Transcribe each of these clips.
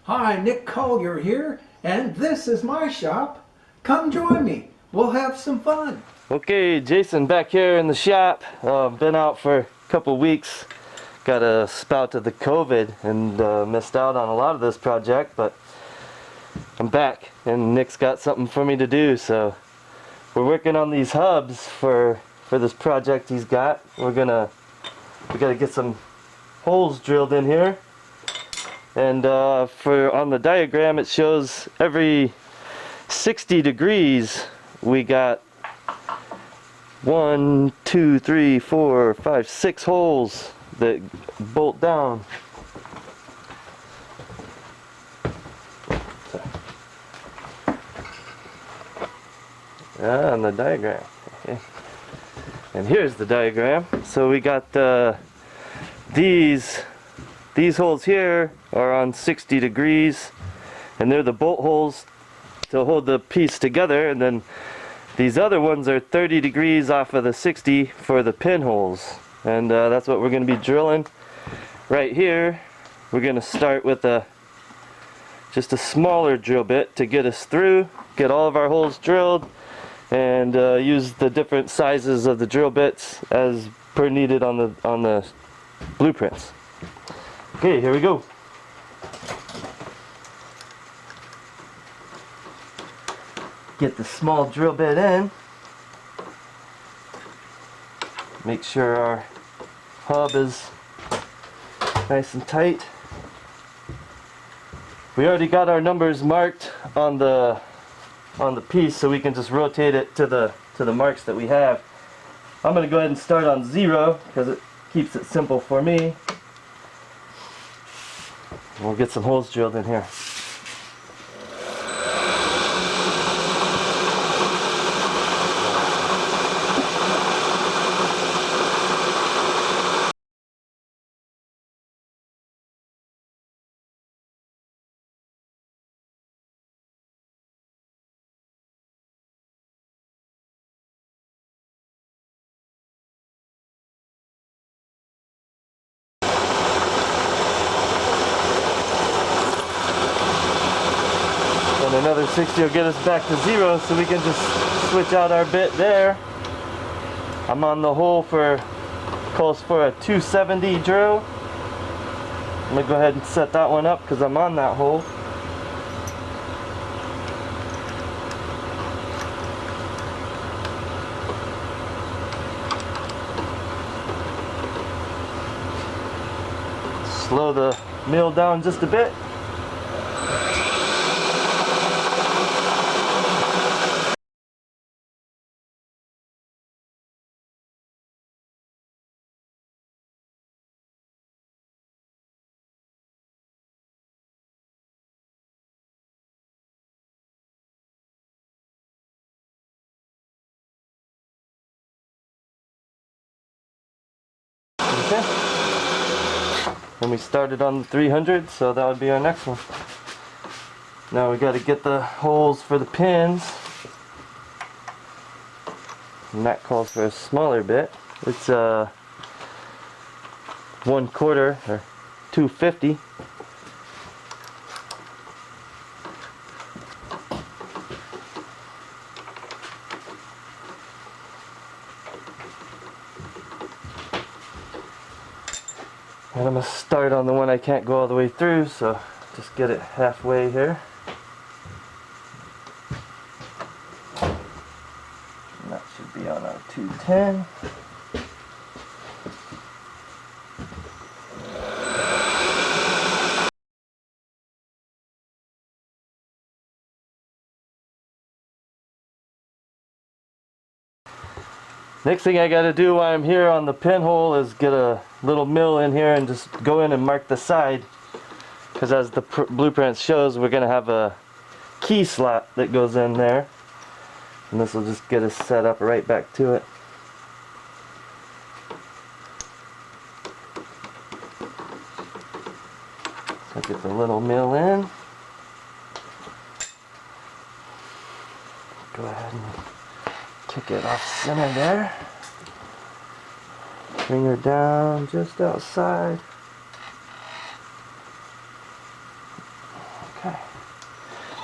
Hi, Nick Collier here, and this is my shop. Come join me. We'll have some fun. Okay, Jason back here in the shop. Been out for a couple weeks. Got a spout of the COVID and missed out on a lot of this project, but I'm back and Nick's got something for me to do. So we're working on these hubs for this project he's got. We gotta get some holes drilled in here. And on the diagram it shows every 60 degrees we got 1, 2, 3, 4, 5, 6 holes that bolt down. On the diagram. Okay. And here's the diagram. So we got these holes here are on 60 degrees, and they're the bolt holes to hold the piece together, and then these other ones are 30 degrees off of the 60 for the pinholes, and that's what we're going to be drilling right here. We're going to start with just a smaller drill bit to get us through, get all of our holes drilled, and use the different sizes of the drill bits as per needed on the blueprints. Okay, here we go. Get the small drill bit in. Make sure our hub is nice and tight. We already got our numbers marked on the piece, so we can just rotate it to the marks that we have. I'm going to go ahead and start on 0 because it keeps it simple for me. We'll get some holes drilled in here. And another 60 will get us back to 0, so we can just switch out our bit there. I'm on the hole calls for a 270 drill. I'm going to go ahead and set that one up because I'm on that hole. Slow the mill down just a bit. Okay. And we started on the 300, so that would be our next one. Now we got to get the holes for the pins, and that calls for a smaller bit. It's 1/4 or 250. And I'm going to start on the one I can't go all the way through, so just get it halfway here. And that should be on our 210. Next thing I got to do while I'm here on the pinhole is get a little mill in here and just go in and mark the side, because as the blueprint shows, we're going to have a key slot that goes in there, and this will just get us set up right back to it. So get the little mill in. Go ahead and kick it off center there. Bring her down just outside.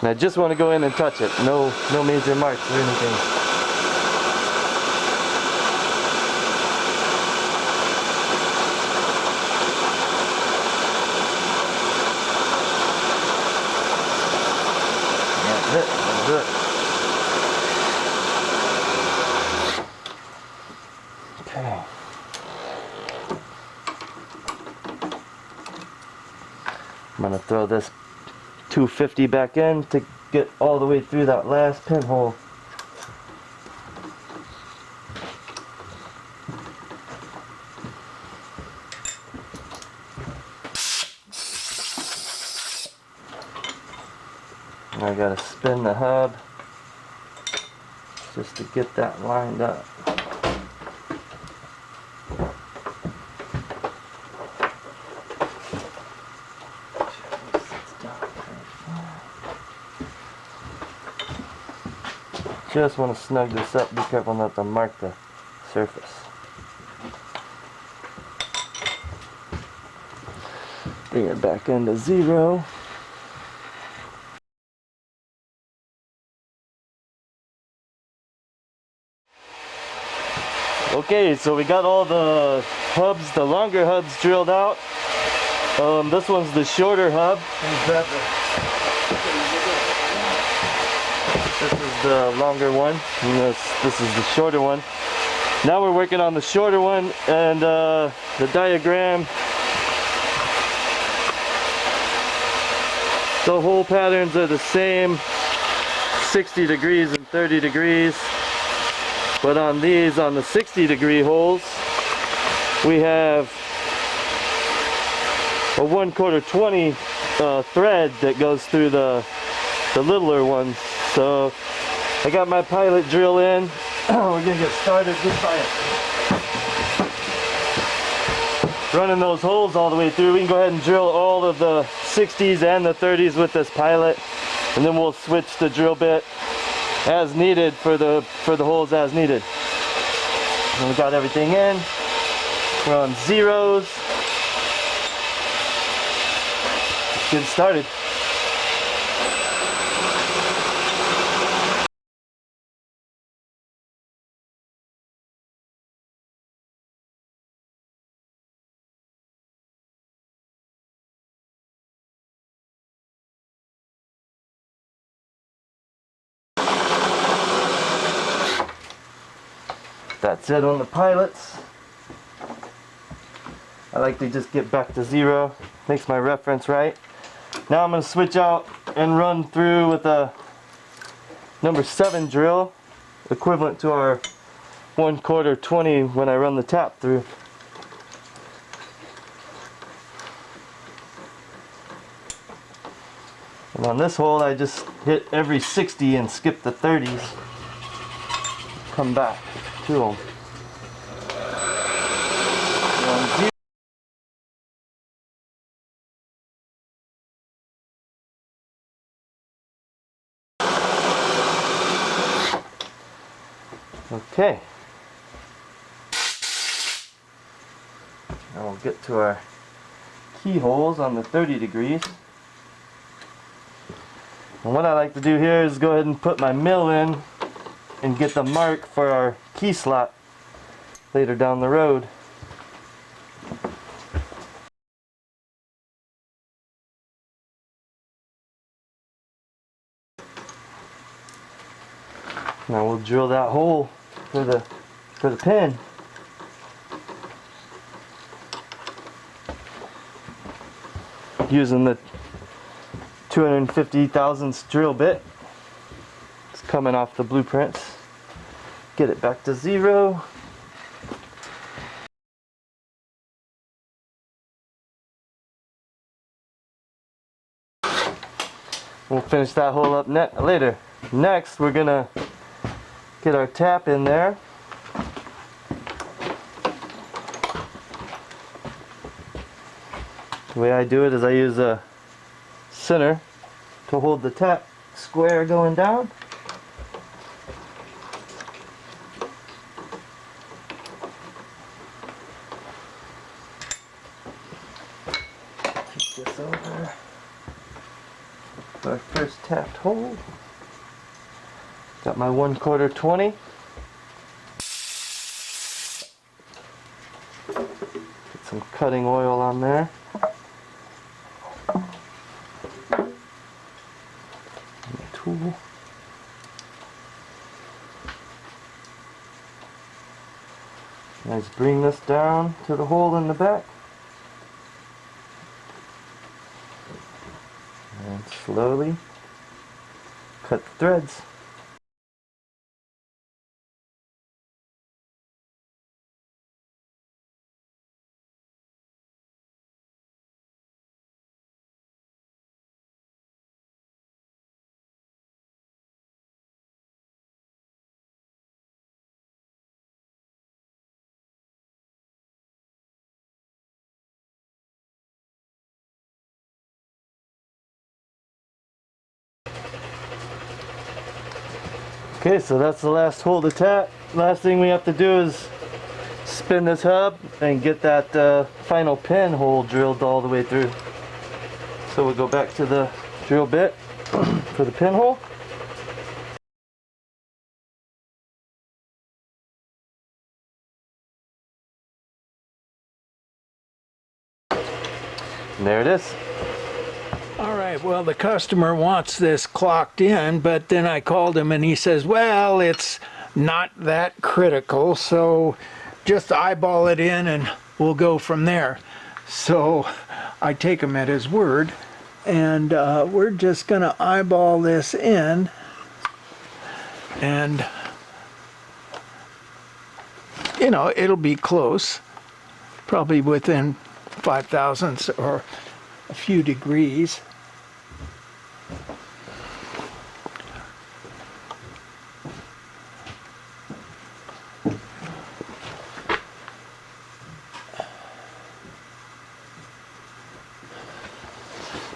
And I just want to go in and touch it. No major marks or anything. That's it. That's it. Okay. I'm gonna throw this 250 back in to get all the way through that last pinhole. And I gotta spin the hub just to get that lined up. Just want to snug this up, be careful not to mark the surface. Bring it back into 0. Okay, so we got all the hubs, the longer hubs drilled out. This one's the shorter hub. This is the longer one, and this is the shorter one. Now we're working on the shorter one, and the diagram, the hole patterns are the same, 60 degrees and 30 degrees. But on these, on the 60-degree holes, we have a 1/4 20 thread that goes through the littler ones. So I got my pilot drill in. We're gonna get started just by running those holes all the way through. We can go ahead and drill all of the 60s and the 30s with this pilot, and then we'll switch the drill bit as needed for the holes as needed. And we got everything in. We're on 0s. Let's get started. That's it on the pilots. I like to just get back to 0. Makes my reference right. Now I'm going to switch out and run through with a number 7 drill, equivalent to our 1/4 20 when I run the tap through. And on this hole I just hit every 60 and skip the 30s. Come back to them. Okay. Now we'll get to our keyholes on the 30 degrees. And what I like to do here is go ahead and put my mill in and get the mark for our key slot later down the road. Now we'll drill that hole for the pin. Using the 250 thousandths drill bit. It's coming off the blueprints. Get it back to 0. We'll finish that hole up later. Next, we're gonna get our tap in there. The way I do it is I use a center to hold the tap square going down. Take this over. Put our first tapped hole. Got my 1/4 20. Get some cutting oil on there. And a tool. Let's bring this down to the hole in the back. And slowly cut the threads. Okay, so that's the last hole to tap. Last thing we have to do is spin this hub and get that final pin hole drilled all the way through. So we'll go back to the drill bit for the pin hole. And there it is. All right, well, the customer wants this clocked in, but then I called him and he says, well, it's not that critical, so just eyeball it in and we'll go from there. So I take him at his word, and we're just going to eyeball this in, and, you know, it'll be close, probably within 5 thousandths or a few degrees.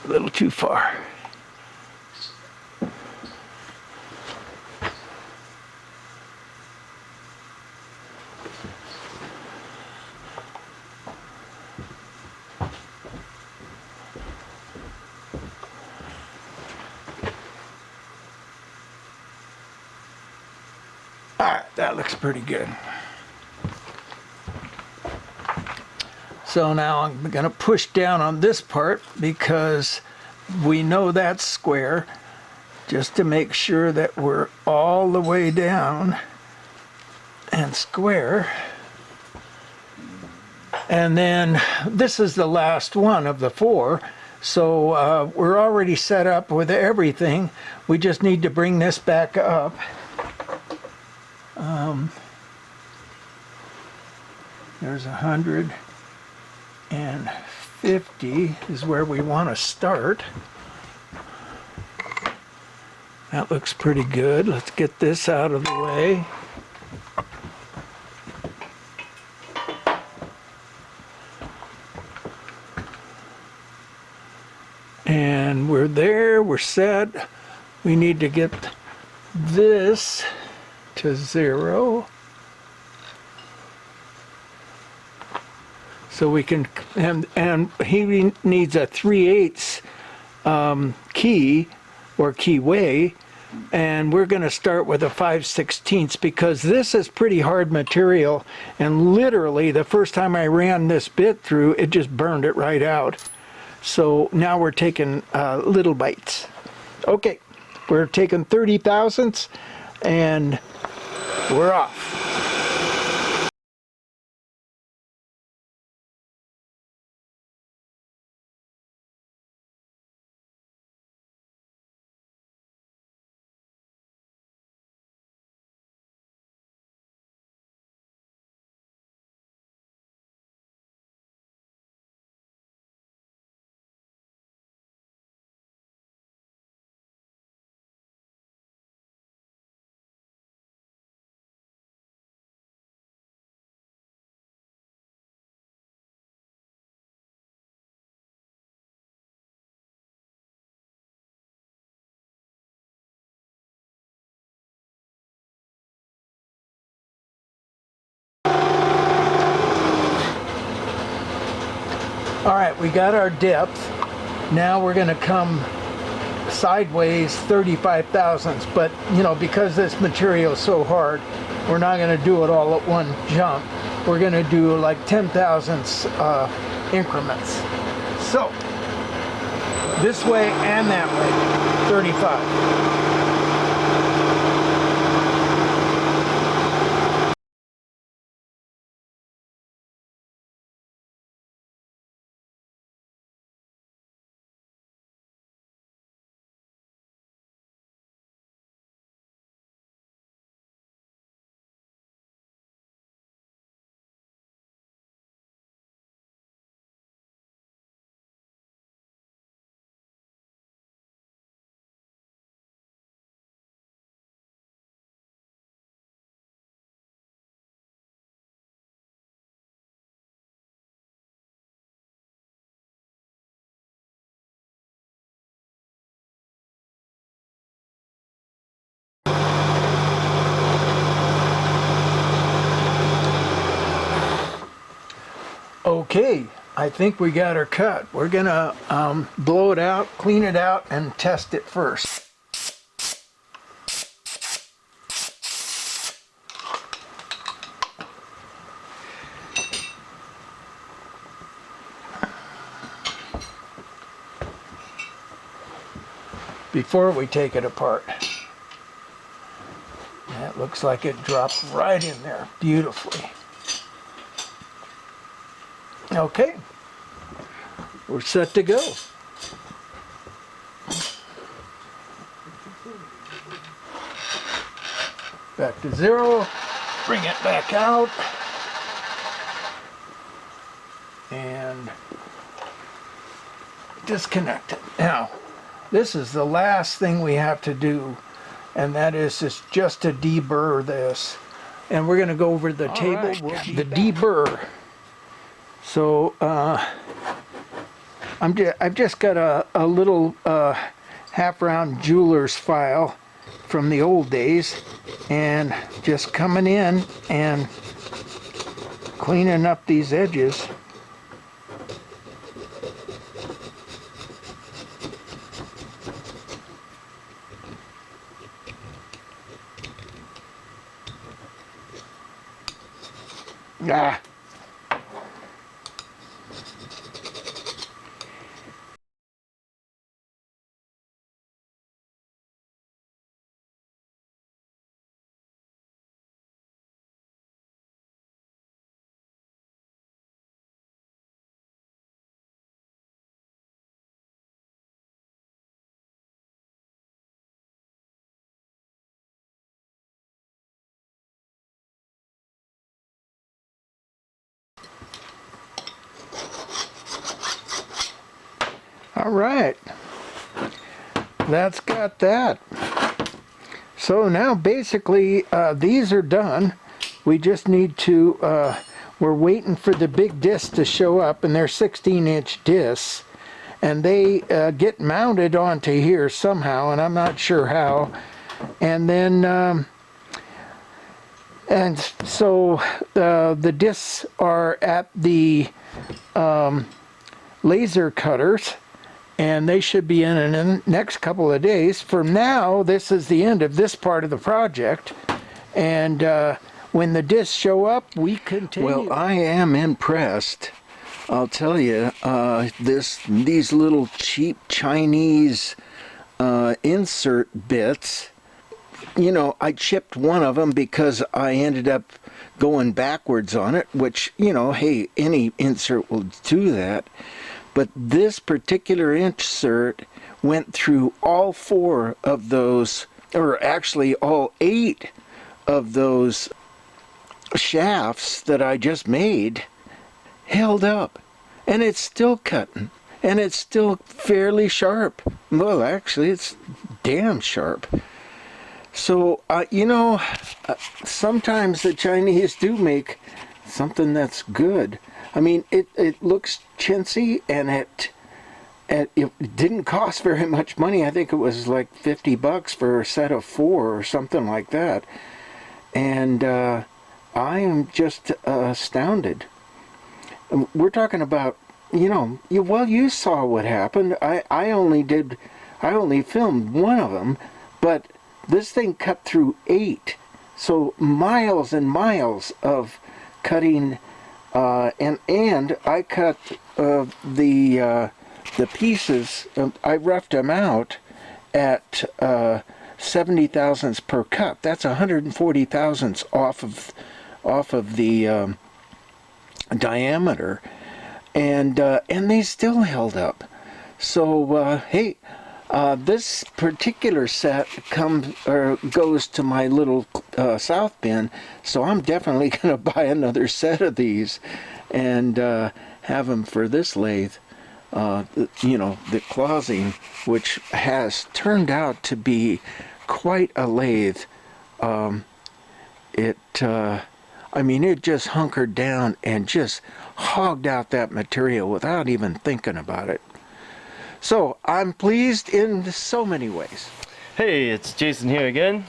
A little too far. All right, that looks pretty good. So now I'm going to push down on this part because we know that's square, just to make sure that we're all the way down and square. And then this is the last one of the 4. So we're already set up with everything. We just need to bring this back up. There's 150 is where we want to start. That looks pretty good. Let's get this out of the way. And we're there, we're set. We need to get this to 0. So we can, and he needs a 3/8 key or keyway, and we're going to start with a 5/16 because this is pretty hard material, and literally the first time I ran this bit through, it just burned it right out. So now we're taking little bites. Okay, we're taking 30 thousandths, and we're off. All right, we got our depth. Now we're going to come sideways 35 thousandths, but you know, because this material is so hard, we're not going to do it all at one jump. We're going to do like 10 thousandths increments. So this way and that way, 35. Okay, I think we got her cut. We're gonna blow it out, clean it out, and test it first. Before we take it apart. That looks like it dropped right in there beautifully. Okay, we're set to go. Back to zero, bring it back out, and disconnect it. Now, this is the last thing we have to do, and that is just to deburr this. And we're going to go over the table, the deburr. So I've just got a little half-round jeweler's file from the old days, and just coming in and cleaning up these edges. Ah. All right, that's got that. So now basically these are done. We just need to, we're waiting for the big discs to show up, and they're 16-inch discs, and they get mounted onto here somehow, and I'm not sure how. And then, and so the discs are at the laser cutters, and they should be in the next couple of days. For now, this is the end of this part of the project, and when the discs show up, we continue. Well, I am impressed. I'll tell you, these little cheap Chinese insert bits, you know, I chipped one of them because I ended up going backwards on it, which, you know, hey, any insert will do that. But this particular insert went through all 4 of those, or actually all 8 of those shafts that I just made, held up. And it's still cutting. And it's still fairly sharp. Well, actually, it's damn sharp. So, you know, sometimes the Chinese do make something that's good. I mean, it looks chintzy, and it didn't cost very much money. I think it was like $50 for a set of 4 or something like that. And I am just astounded. We're talking about, you know, you saw what happened. I only did I only filmed one of them, but this thing cut through 8. So miles and miles of cutting, and I cut the pieces. I roughed them out at 70 thousandths per cut. That's 140 thousandths off of the diameter, and they still held up. So hey, this particular set goes to my little south bin, so I'm definitely going to buy another set of these and have them for this lathe. You know, the Clausing, which has turned out to be quite a lathe. I mean, it just hunkered down and just hogged out that material without even thinking about it. So I'm pleased in so many ways. Hey, it's Jason here again.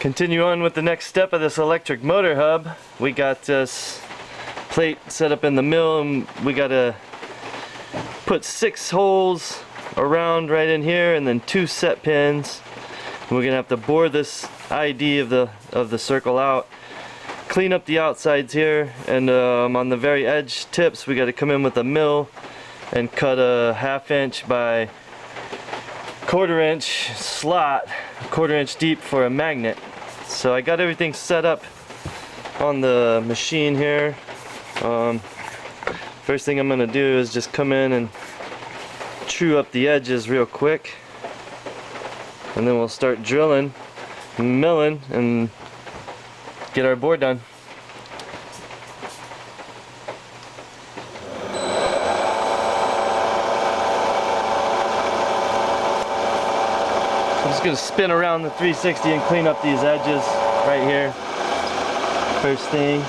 Continue on with the next step of this electric motor hub. We got this plate set up in the mill, and we got to put 6 holes around right in here, and then 2 set pins. And we're gonna have to bore this ID of the circle out, clean up the outsides here, and on the very edge tips we got to come in with a mill and cut a 1/2 inch by 1/4 inch slot, 1/4 inch deep for a magnet. So I got everything set up on the machine here. First thing I'm gonna do is just come in and true up the edges real quick, and then we'll start drilling, milling, and get our board done. I'm just going to spin around the 360 and clean up these edges right here. First thing.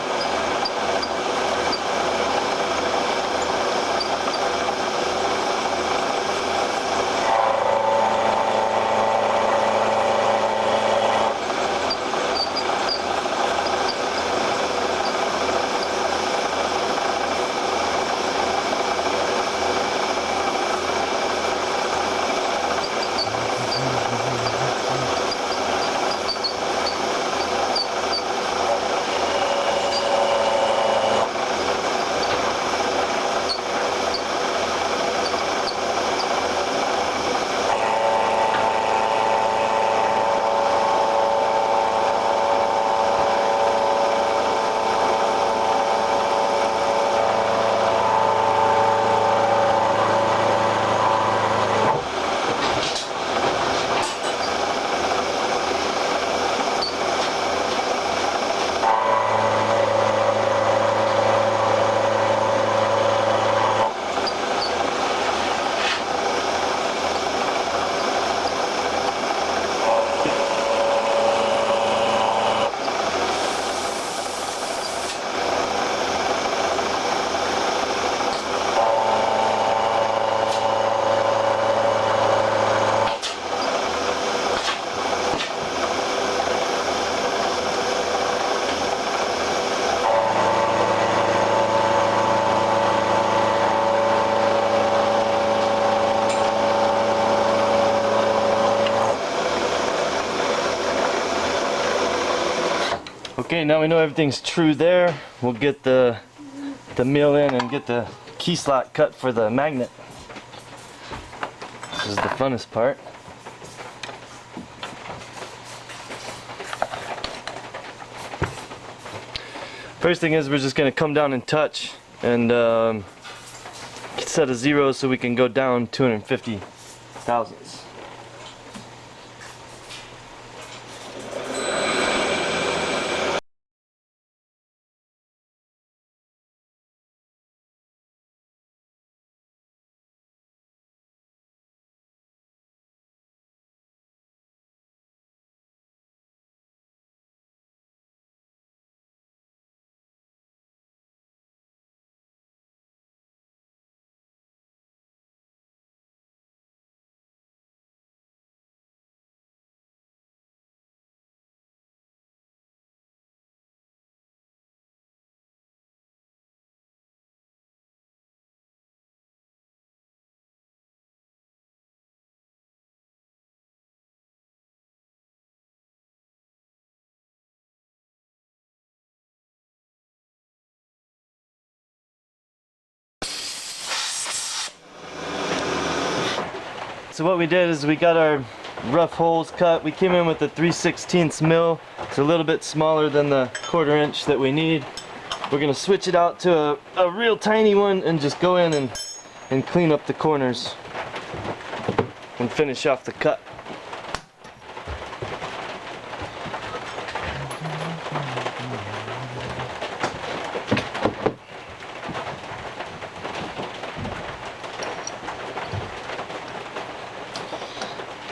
Okay, now we know everything's true there. We'll get the mill in and get the key slot cut for the magnet. This is the funnest part. First thing is we're just going to come down and touch and set a 0 so we can go down 250 thousandths. So what we did is we got our rough holes cut. We came in with a 3/16 mil. It's a little bit smaller than the 1/4 inch that we need. We're gonna switch it out to a real tiny one and just go in and clean up the corners and finish off the cut.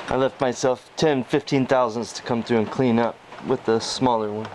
I left myself 10-15 thousandths to come through and clean up with the smaller one.